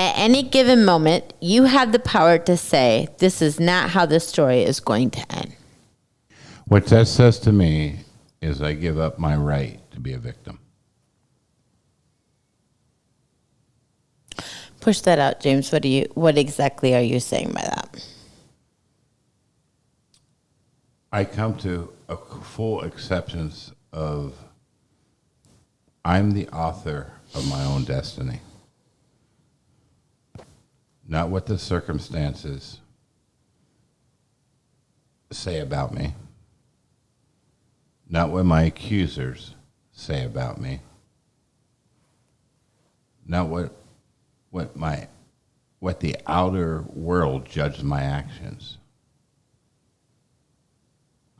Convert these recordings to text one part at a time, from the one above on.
At any given moment, you have the power to say, this is not how this story is going to end. What that says to me is I give up my right to be a victim. Push that out, James. What exactly are you saying by that? I come to a full acceptance of I'm the author of my own destiny. Not what the circumstances say about me. Not what my accusers say about me. Not what the outer world judges my actions.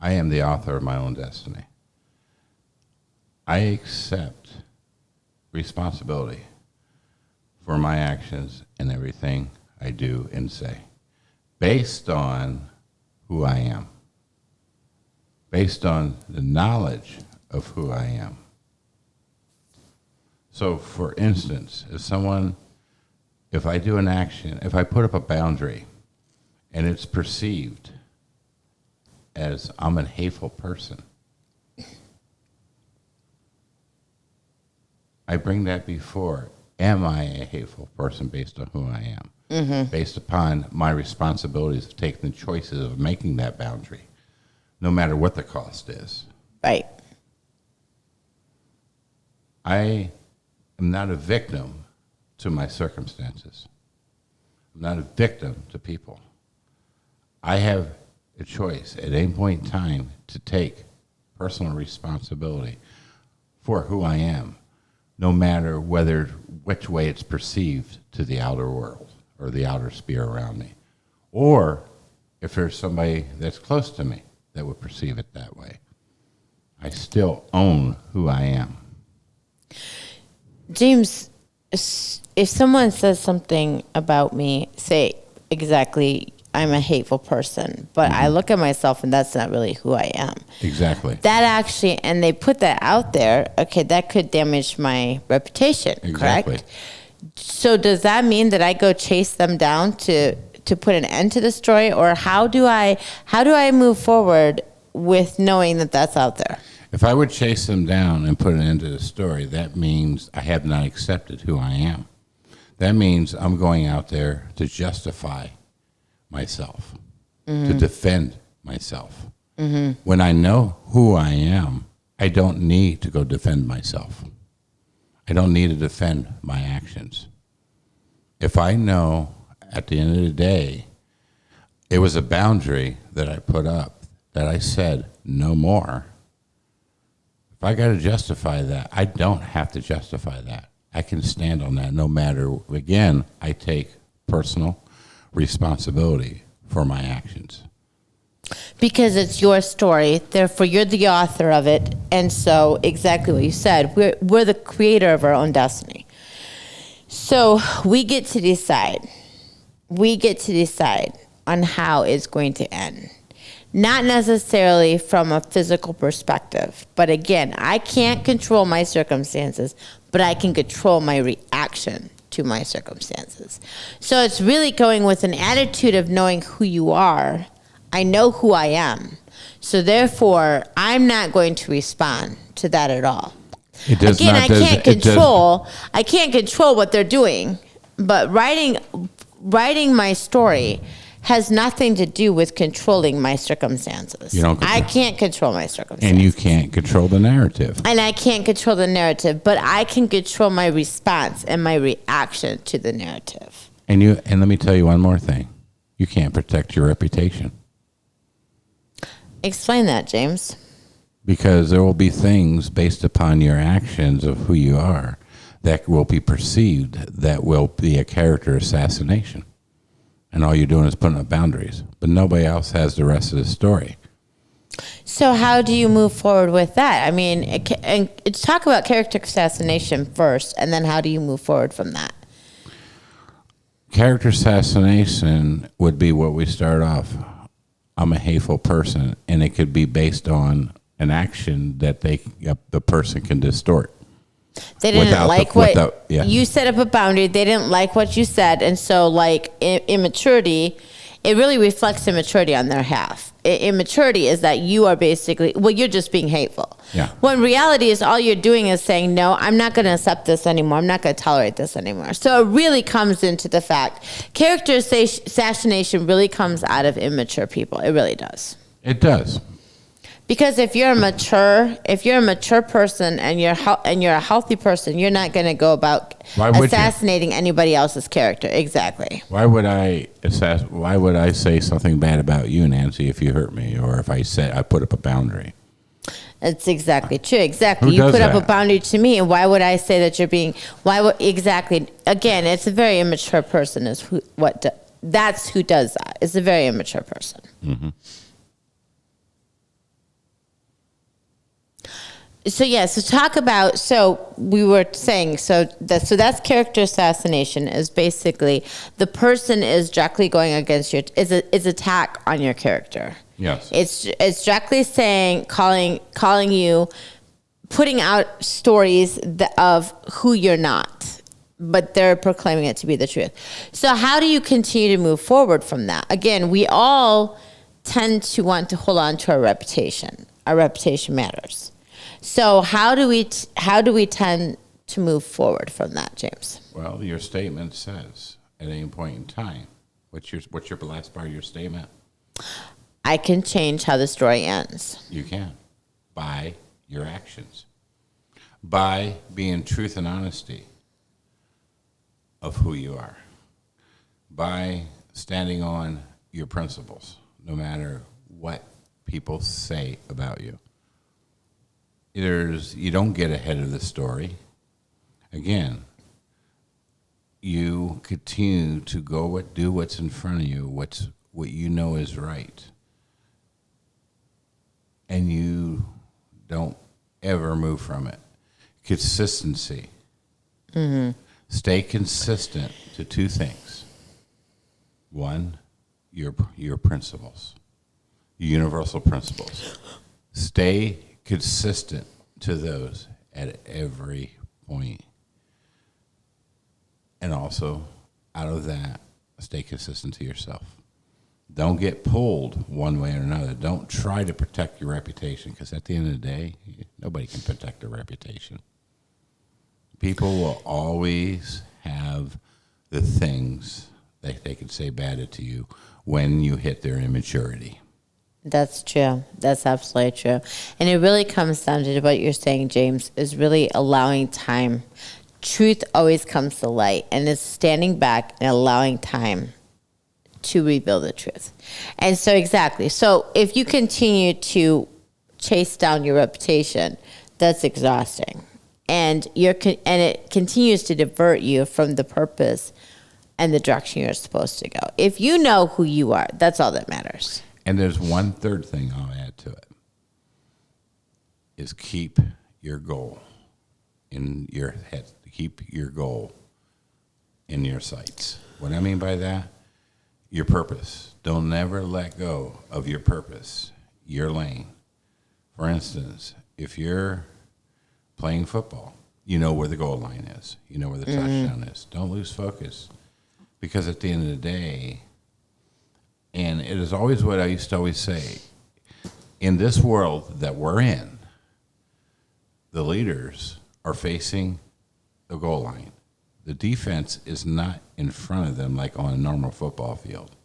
I am the author of my own destiny. I accept responsibility for my actions and everything I do and say, based on who I am, based on the knowledge of who I am. So, for instance, if I do an action, if I put up a boundary and it's perceived as I'm a hateful person, I bring that before. Am I a hateful person based on who I am? Mm-hmm. Based upon my responsibilities of taking the choices of making that boundary, no matter what the cost is. Right. I am not a victim to my circumstances. I'm not a victim to people. I have a choice at any point in time to take personal responsibility for who I am, no matter which way it's perceived to the outer world or the outer sphere around me, or if there's somebody that's close to me that would perceive it that way. I still own who I am. James, if someone says something about me, say exactly, I'm a hateful person, but I look at myself and that's not really who I am. Exactly. That actually, and they put that out there, okay, that could damage my reputation, Exactly. correct? So does that mean that I go chase them down to put an end to the story, or how do I move forward with knowing that that's out there? If I would chase them down and put an end to the story, that means I have not accepted who I am. That means I'm going out there to justify myself, to defend myself. Mm-hmm. When I know who I am, I don't need to go defend myself. I don't need to defend my actions. If I know at the end of the day, it was a boundary that I put up, that I said no more, if I got to justify that, I don't have to justify that. I can stand on that no matter, again, I take personal responsibility for my actions. Because it's your story, therefore you're the author of it, and so exactly what you said, we're the creator of our own destiny. So we get to decide. We get to decide on how it's going to end. Not necessarily from a physical perspective, but again, I can't control my circumstances, but I can control my reaction to my circumstances. So it's really going with an attitude of knowing who you are. I know who I am. So therefore, I'm not going to respond to that at all. Again, I can't control what they're doing, but writing my story has nothing to do with controlling my circumstances. I can't control my circumstances. And you can't control the narrative. And I can't control the narrative, but I can control my response and my reaction to the narrative. And let me tell you one more thing. You can't protect your reputation. Explain that, James. Because there will be things based upon your actions of who you are that will be perceived that will be a character assassination. And all you're doing is putting up boundaries. But nobody else has the rest of the story. So how do you move forward with that? I mean, let's talk about character assassination first, and then how do you move forward from that? Character assassination would be what we start off. I'm a hateful person, and it could be based on an action that the person can distort. They didn't Without the- like what without- yeah. you set up a boundary. They didn't like what you said, and so like immaturity, it really reflects immaturity on their half. Immaturity is that you are basically, well, you're just being hateful. Yeah. When reality is all you're doing is saying, no, I'm not going to accept this anymore. I'm not going to tolerate this anymore. So it really comes into the fact, character assassination really comes out of immature people. It really does. It does. Because if you're a mature person and you're a healthy person, you're not going to go about Why would you? assassinating anybody else's character. Exactly. Why would I say something bad about you, Nancy, if you hurt me, or if I put up a boundary? That's exactly true. Exactly. Who You does put up a that? boundary to me, and why would I say that you're being? Exactly? Again, it's a very immature person. That's who does that. It's a very immature person. Mm-hmm. So yeah, so talk about. So we were saying that's character assassination. Is basically the person is directly going against your is attack on your character. Yes. It's directly saying calling you, putting out stories of who you're not, but they're proclaiming it to be the truth. So how do you continue to move forward from that? Again, we all tend to want to hold on to our reputation. Our reputation matters. So how do we tend to move forward from that, James? Well, your statement says at any point in time. What's your last part of your statement? I can change how the story ends. You can, by your actions, by being truth and honesty of who you are, by standing on your principles, no matter what people say about you. You don't get ahead of the story. Again, you continue to do what's in front of you, what you know is right. And you don't ever move from it. Consistency. Mm-hmm. Stay consistent to two things. One, your principles, universal principles. Stay consistent to those at every point. And also, out of that, stay consistent to yourself. Don't get pulled one way or another. Don't try to protect your reputation, because at the end of the day, nobody can protect their reputation. People will always have the things that they can say bad to you when you hit their immaturity. That's true. That's absolutely true. And it really comes down to what you're saying, James, is really allowing time. Truth always comes to light, and it's standing back and allowing time to reveal the truth. And so exactly. So if you continue to chase down your reputation, that's exhausting. And it continues to divert you from the purpose and the direction you're supposed to go. If you know who you are, that's all that matters. And there's one third thing I'll add to it, is keep your goal in your head. Keep your goal in your sights. What I mean by that, your purpose. Don't never let go of your purpose, your lane. For instance, if you're playing football, you know where the goal line is. You know where the touchdown is. Don't lose focus, because at the end of the day, and it is always what I used to always say, in this world that we're in, the leaders are facing the goal line. The defense is not in front of them like on a normal football field.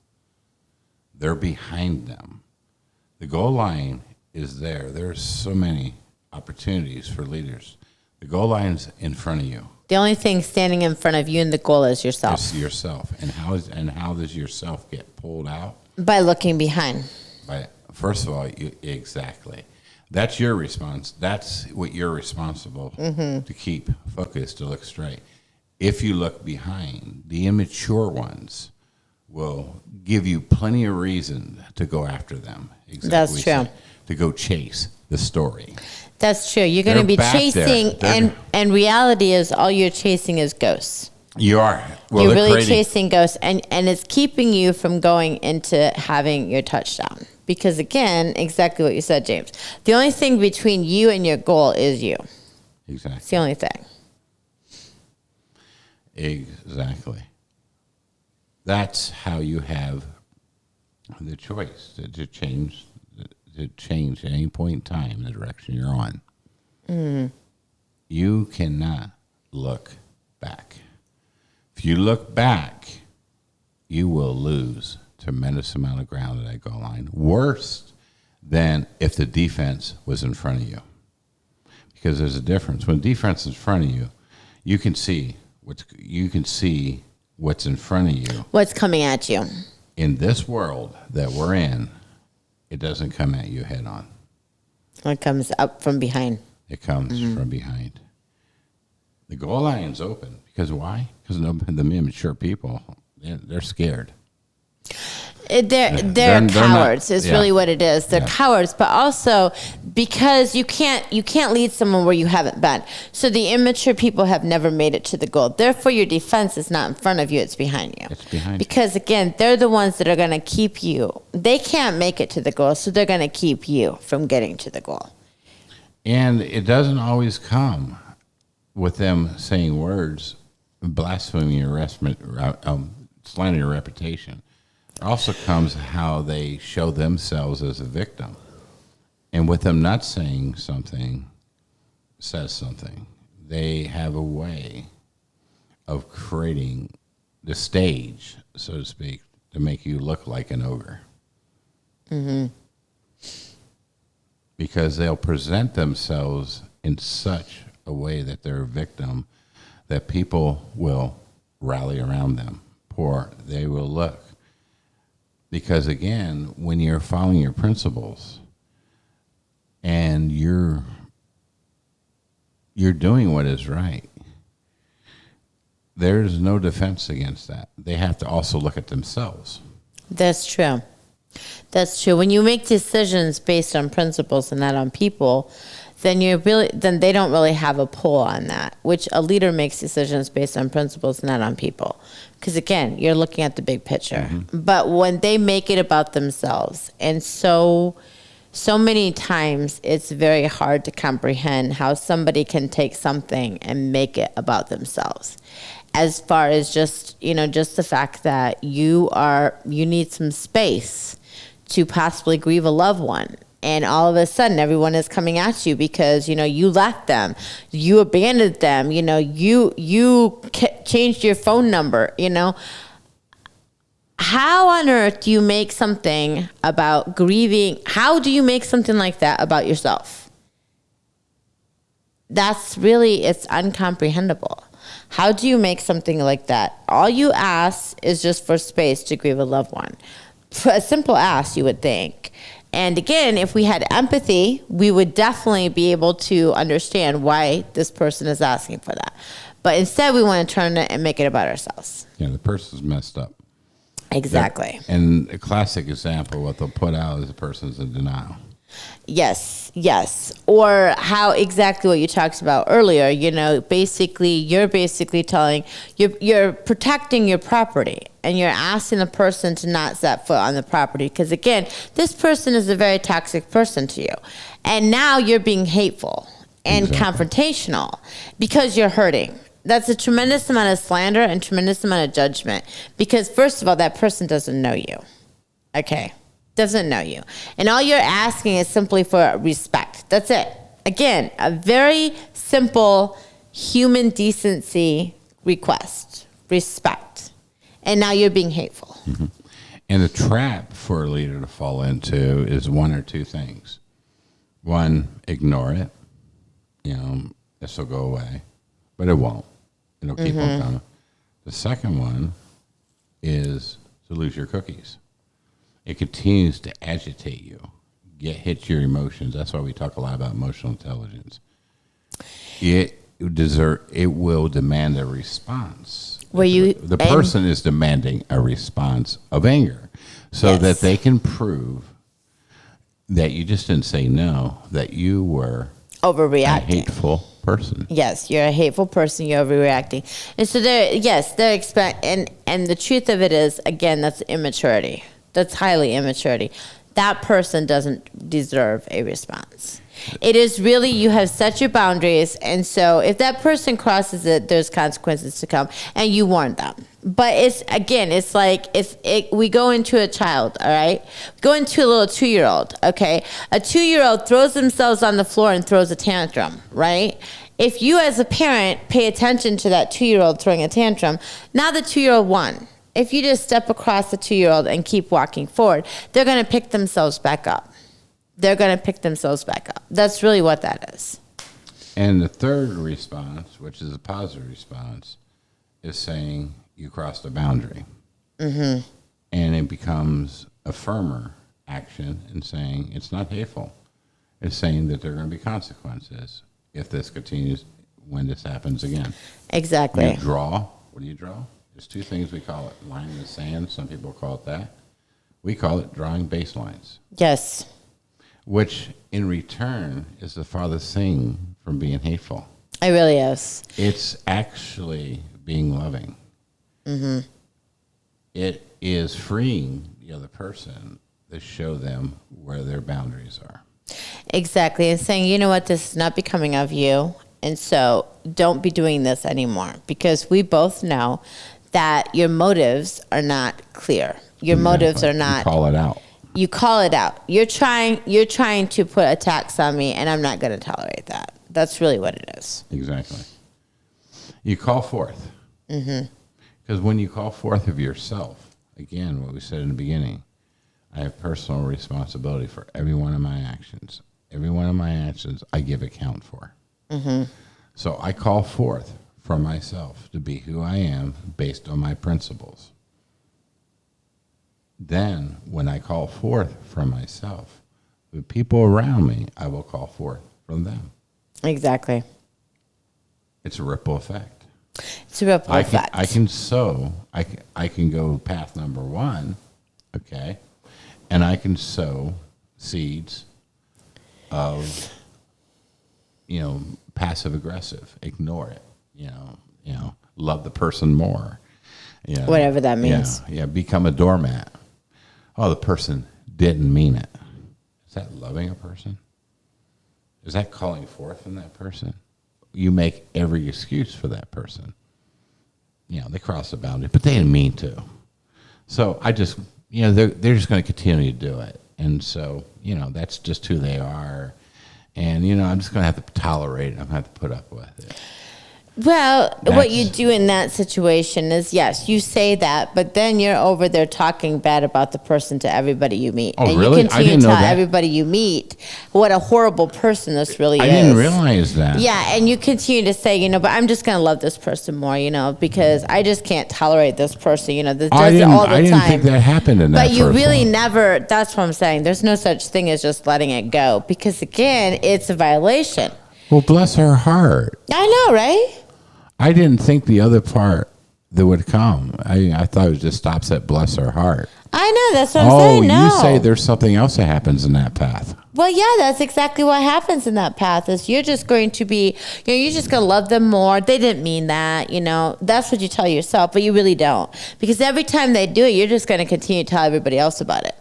They're behind them. The goal line is there. There's so many opportunities for leaders. The goal line's in front of you. The only thing standing in front of you and the goal is yourself. It's yourself. And how does yourself get pulled out? By looking behind. First of all, exactly. That's your response. That's what you're responsible to keep focused, to look straight. If you look behind, the immature ones will give you plenty of reason to go after them. Exactly. That's true. To go chase the story. That's true. You're going to be chasing, and reality is all you're chasing is ghosts. You are. Well, you're really chasing ghosts, and it's keeping you from going into having your touchdown. Because again, exactly what you said, James. The only thing between you and your goal is you. Exactly. It's the only thing. Exactly. That's how you have the choice to change at any point in time the direction you're on. You cannot look back. If you look back, you will lose tremendous amount of ground at that goal line. Worse than if the defense was in front of you. Because there's a difference. When defense is in front of you, you can see what's in front of you. What's coming at you? In this world that we're in, it doesn't come at you head on. It comes up from behind. It comes from behind. The goal line's open. Because why? Because the immature people, they're scared. They're cowards. Is really what it is. They're cowards, but also because you can't lead someone where you haven't been. So the immature people have never made it to the goal. Therefore, your defense is not in front of you; it's behind you. It's behind. Because again, they're the ones that are going to keep you. They can't make it to the goal, so they're going to keep you from getting to the goal. And it doesn't always come with them saying words, blaspheming your slandering your reputation. It also comes how they show themselves as a victim. And with them not saying something, says something. They have a way of creating the stage, so to speak, to make you look like an ogre. Mm-hmm. Because they'll present themselves in such a way that they're a victim that people will rally around them. They will look. Because again, when you're following your principles and you're doing what is right, there's no defense against that. They have to also look at themselves. That's true. That's true. When you make decisions based on principles and not on people, then they don't really have a pull on that, which a leader makes decisions based on principles, not on people. Because again, you're looking at the big picture. Mm-hmm. But when they make it about themselves, and so many times it's very hard to comprehend how somebody can take something and make it about themselves. As far as just the fact that you need some space to possibly grieve a loved one. And all of a sudden, everyone is coming at you because, you left them, you abandoned them, you changed your phone number, How on earth do you make something about grieving? How do you make something like that about yourself? It's incomprehensible. How do you make something like that? All you ask is just for space to grieve a loved one. A simple ask, you would think. And again, if we had empathy, we would definitely be able to understand why this person is asking for that. But instead, we want to turn it and make it about ourselves. Yeah, the person's messed up. Exactly. And a classic example, what they'll put out is the person's in denial. Yes. Or how exactly what you talked about earlier, you're basically telling, you're protecting your property and you're asking the person to not set foot on the property. Because again, this person is a very toxic person to you. And now you're being hateful and confrontational because you're hurting. That's a tremendous amount of slander and tremendous amount of judgment. Because first of all, that person doesn't know you. Okay. Doesn't know you. And all you're asking is simply for respect. That's it. Again, a very simple human decency request. Respect. And now you're being hateful. Mm-hmm. And the trap for a leader to fall into is one or two things. One, ignore it. This will go away. But it won't. It'll keep on coming. The second one is to lose your cookies. It continues to agitate you, hit your emotions. That's why we talk a lot about emotional intelligence. It will demand a response. The person is demanding a response of anger so that they can prove that you just didn't say no, that you were overreacting. A hateful person. Yes, you're a hateful person, you're overreacting. And so and the truth of it is, again, that's immaturity. That's highly immaturity. That person doesn't deserve a response. It is really, you have set your boundaries. And so if that person crosses it, there's consequences to come, and you warn them. But it's, again, it's like we go into a child, all right? Go into a little 2-year-old, okay? A 2-year-old throws themselves on the floor and throws a tantrum, right? If you as a parent pay attention to that 2-year-old throwing a tantrum, now the 2-year-old won. If you just step across the 2-year-old and keep walking forward, they're going to pick themselves back up. They're going to pick themselves back up. That's really what that is. And the third response, which is a positive response, is saying you crossed a boundary. Mm-hmm. And it becomes a firmer action in saying it's not hateful. It's saying that there are going to be consequences if this continues, when this happens again. Exactly. You draw. What do you draw? There's 2 things we call it. Line in the sand. Some people call it that. We call it drawing baselines. Yes. Which, in return, is the farthest thing from being hateful. It really is. It's actually being loving. Mm-hmm. It is freeing the other person to show them where their boundaries are. Exactly. And saying, you know what, this is not becoming of you. And so don't be doing this anymore, because we both know that your motives are not clear. Your motives are not. You call it out. You call it out. You're trying to put attacks on me, and I'm not going to tolerate that. That's really what it is. Exactly. You call forth. Mm-hmm. Because when you call forth of yourself, again, what we said in the beginning, I have personal responsibility for every one of my actions. Every one of my actions I give account for. Mm-hmm. So I call forth from myself to be who I am based on my principles. Then, when I call forth from myself, the people around me, I will call forth from them. Exactly. It's a ripple effect. It's a ripple effect. I can sow. I can go path number 1, okay, and I can sow seeds of, passive aggressive. Ignore it. Love the person more. Whatever that means. Yeah. Become a doormat. Oh, the person didn't mean it. Is that loving a person? Is that calling forth from that person? You make every excuse for that person. They crossed the boundary, but they didn't mean to. So I just, they're just going to continue to do it. And so, that's just who they are. And, I'm just going to have to tolerate it. I'm going to have to put up with it. Well, what you do in that situation is, yes, you say that, but then you're over there talking bad about the person to everybody you meet. Oh, and really? You continue to tell everybody you meet what a horrible person this really is. I didn't realize that. Yeah, and you continue to say, but I'm just going to love this person more, because I just can't tolerate this person, that does it all the time. I didn't think that happened in that. But you really never, that's what I'm saying. There's no such thing as just letting it go, because, again, it's a violation. Well, bless her heart. I know, right? I didn't think the other part that would come. I thought it just stops at bless her heart. I know, that's what I'm saying. No. You say there's something else that happens in that path. Well, yeah, that's exactly what happens in that path is you're just going to be, you're just going to love them more. They didn't mean that, That's what you tell yourself, but you really don't. Because every time they do it, you're just going to continue to tell everybody else about it.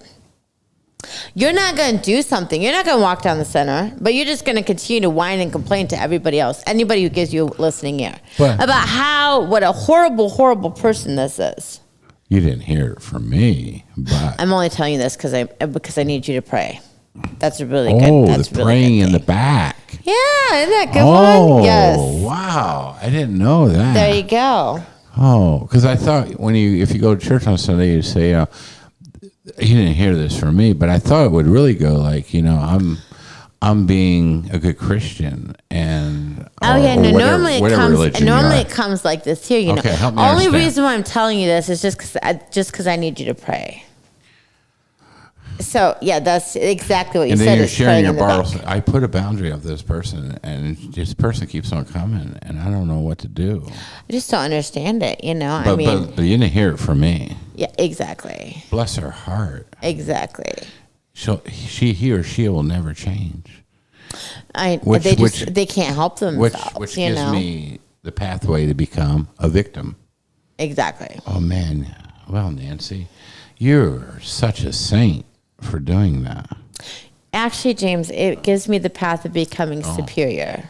You're not going to do something. You're not going to walk down the center, but you're just going to continue to whine and complain to everybody else, anybody who gives you a listening ear, about what a horrible, horrible person this is. You didn't hear it from me, but I'm only telling you this because I need you to pray. That's a really good. That's the praying in the back. Yeah, isn't that good one? Yes. Wow, I didn't know that. There you go. Oh, because I thought if you go to church on Sunday, you say, you didn't hear this from me, but I thought it would really go like, I'm being a good Christian, and normally it comes like this here. Okay, help me Only understand. reason why I'm telling you this is just because I need you to pray. So yeah, that's exactly what you said. And then you're sharing your borrows. I put a boundary of this person, and this person keeps on coming, and I don't know what to do. I just don't understand it. But you didn't hear it from me. Yeah, exactly. Bless her heart. Exactly. He or she will never change. They can't help themselves. Which gives me the pathway to become a victim. Exactly. Oh man, well Nancy, you're such a saint for doing that. Actually, James, it gives me the path of becoming superior.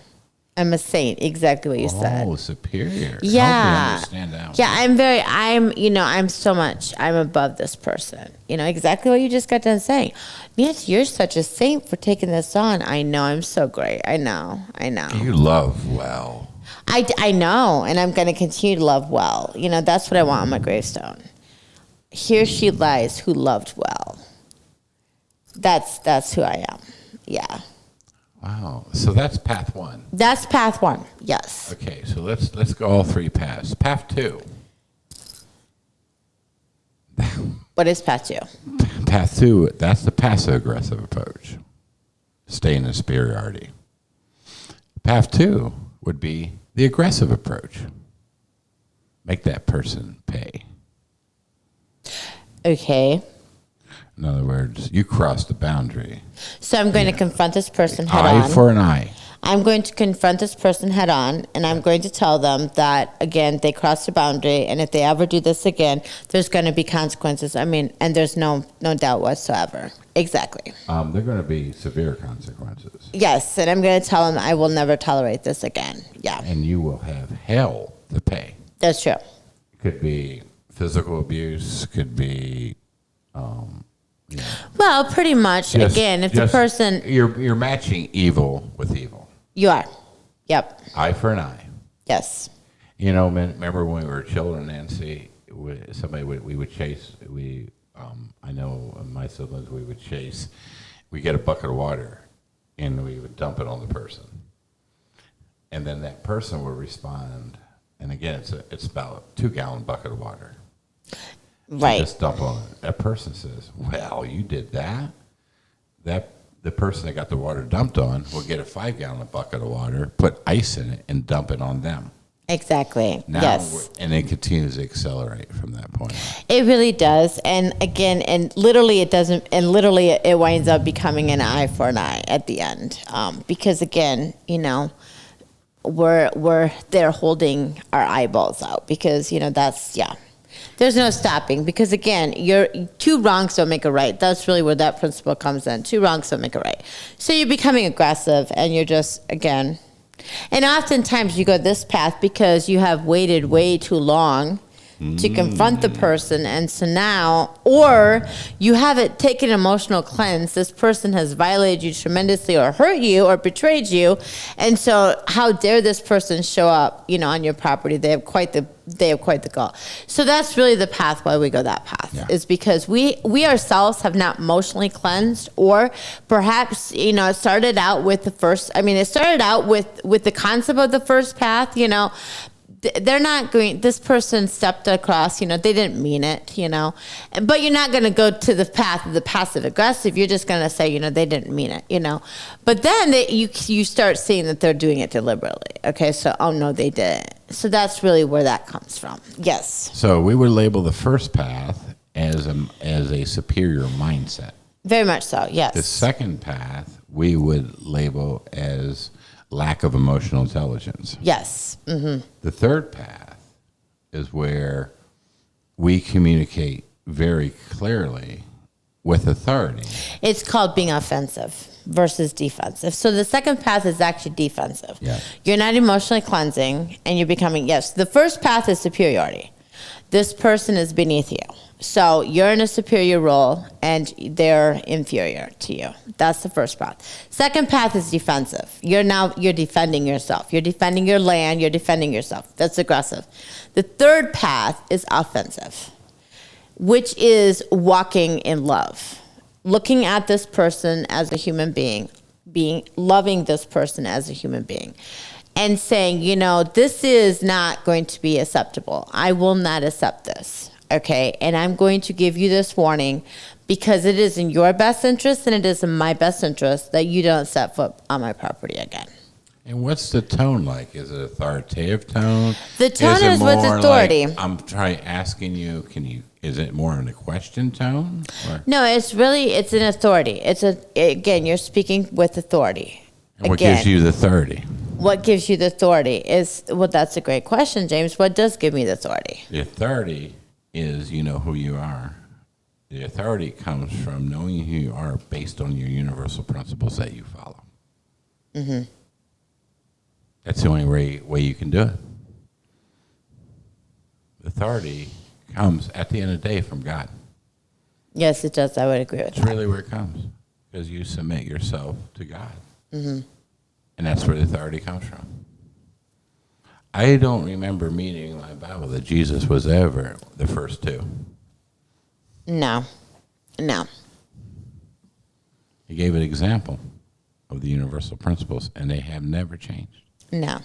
I'm a saint, exactly what you said. Oh, superior. Yeah. Help me understand that. Yeah, I'm above this person. Exactly what you just got done saying. Nancy, you're such a saint for taking this on. I know, I'm so great. I know. You love well. I know, and I'm going to continue to love well. That's what I want on my gravestone. Here she lies who loved well. That's who I am. Yeah. Wow. So that's path 1. That's path 1. Yes. Okay, so let's go all 3 paths. Path 2. What is path 2? Path 2, that's the passive aggressive approach. Stay in superiority. Path 2 would be the aggressive approach. Make that person pay. Okay. In other words, you crossed the boundary. So I'm going to confront this person head Eye on. for an eye. I'm going to confront this person head on, and I'm going to tell them that, again, they crossed the boundary, and if they ever do this again, there's going to be consequences. And there's no doubt whatsoever. Exactly. They're going to be severe consequences. Yes, and I'm going to tell them I will never tolerate this again. Yeah. And you will have hell to pay. That's true. It could be physical abuse, could be... Well, pretty much, again, if the person... You're matching evil with evil. You are. Yep. Eye for an eye. Yes. Remember when we were children, Nancy, we would chase, I know my siblings, we would chase, we get a bucket of water, and we would dump it on the person. And then that person would respond, and again, it's about a 2-gallon bucket of water. Right. Just dump on it. That person says, well, you did that? The person that got the water dumped on will get a 5-gallon bucket of water, put ice in it, and dump it on them. Exactly. Now, yes. And it continues to accelerate from that point on. It really does. And again, literally it winds up becoming an eye for an eye at the end. Because again, we're there holding our eyeballs out because, there's no stopping because again, 2 wrongs don't make a right. That's really where that principle comes in. 2 wrongs don't make a right. So you're becoming aggressive and you're just, again, and oftentimes you go this path because you have waited way too long to confront the person. And so now, or you haven't taken an emotional cleanse. This person has violated you tremendously or hurt you or betrayed you. And so how dare this person show up, on your property? They have quite the gall. So that's really the path why we go that path is because we ourselves have not emotionally cleansed, or perhaps, it started out with with the concept of the first path, they're not going, this person stepped across, they didn't mean it, but you're not going to go to the path of the passive aggressive. You're just going to say, they didn't mean it, but then you start seeing that they're doing it deliberately. Okay. So, oh no, they didn't. So that's really where that comes from. Yes. So we would label the first path as a superior mindset. Very much so. Yes. The second path we would label as lack of emotional intelligence. Yes. Mm-hmm. The third path is where we communicate very clearly with authority. It's called being offensive versus defensive. So the second path is actually defensive. Yeah. You're not emotionally cleansing and you're becoming, the first path is superiority. This person is beneath you. So you're in a superior role and they're inferior to you. That's the first path. Second path is defensive. You're defending yourself. You're defending your land. You're defending yourself. That's aggressive. The third path is offensive, which is walking in love, looking at this person as a human being, loving this person as a human being. And saying, this is not going to be acceptable. I will not accept this. Okay. And I'm going to give you this warning because it is in your best interest and it is in my best interest that you don't set foot on my property again. And what's the tone like? Is it authoritative tone? The tone is with authority. Like, I'm asking you, is it more in a question tone? Or? No, it's an authority. Again, you're speaking with authority. And what gives you the authority? What gives you the authority that's a great question, James. What does give me the authority? The authority is you know who you are The authority comes from knowing who you are based on your universal principles that you follow. Mm-hmm. That's the only way you can do it. Authority comes at the end of the day from God. Yes, it does. I would agree with It's that. really where it comes, because you submit yourself to God. Mm-hmm. And that's where the authority comes from. I don't remember meeting in my Bible that Jesus was ever the first two. No. He gave an example of the universal principles, and they have never changed. No.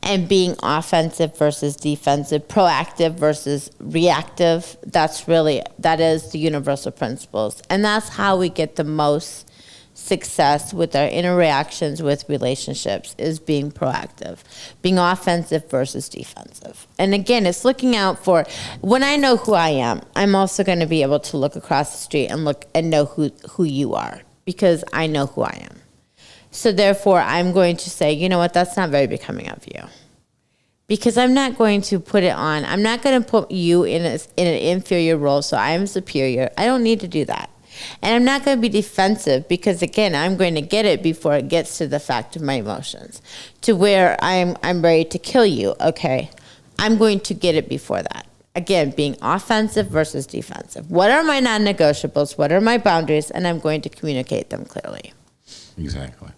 And being offensive versus defensive, proactive versus reactive, that is the universal principles. And that's how we get the most success with our interactions with relationships, is being proactive, being offensive versus defensive. And again, it's looking out for, when I know who I am, I'm also going to be able to look across the street and look and know who you are, because I know who I am. So therefore, I'm going to say, you know what, that's not very becoming of you. Because I'm not going to put it on. I'm not going to put you in an inferior role, so I'm superior. I don't need to do that. And I'm not going to be defensive, because, again, I'm going to get it before it gets to the fact of my emotions, to where I'm ready to kill you, okay? I'm going to get it before that. Again, being offensive versus defensive. What are my non-negotiables? What are my boundaries? And I'm going to communicate them clearly. Exactly.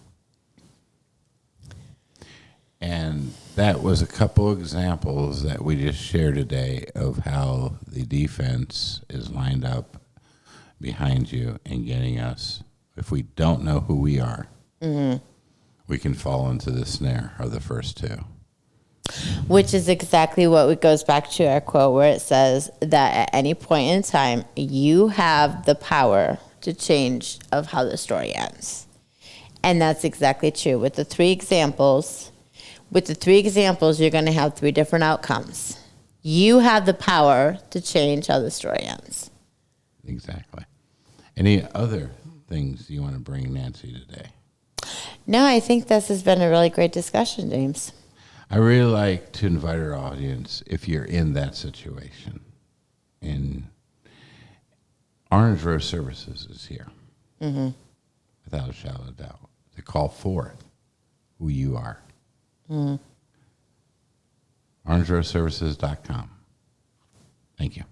And that was a couple examples that we just shared today of how the defense is lined up behind you and getting us. If we don't know who we are, we can fall into the snare of the first two. Which is exactly what goes back to our quote, where it says that at any point in time, you have the power to change of how the story ends. And that's exactly true. With the three examples, you're going to have three different outcomes. You have the power to change how the story ends. Exactly. Any other things you want to bring Nancy today? No, I think this has been a really great discussion, James. I really like to invite our audience, if you're in that situation, and Orange Road Services is here, without a shadow of a doubt, to call forth who you are. OrangeRoadServices.com. Thank you.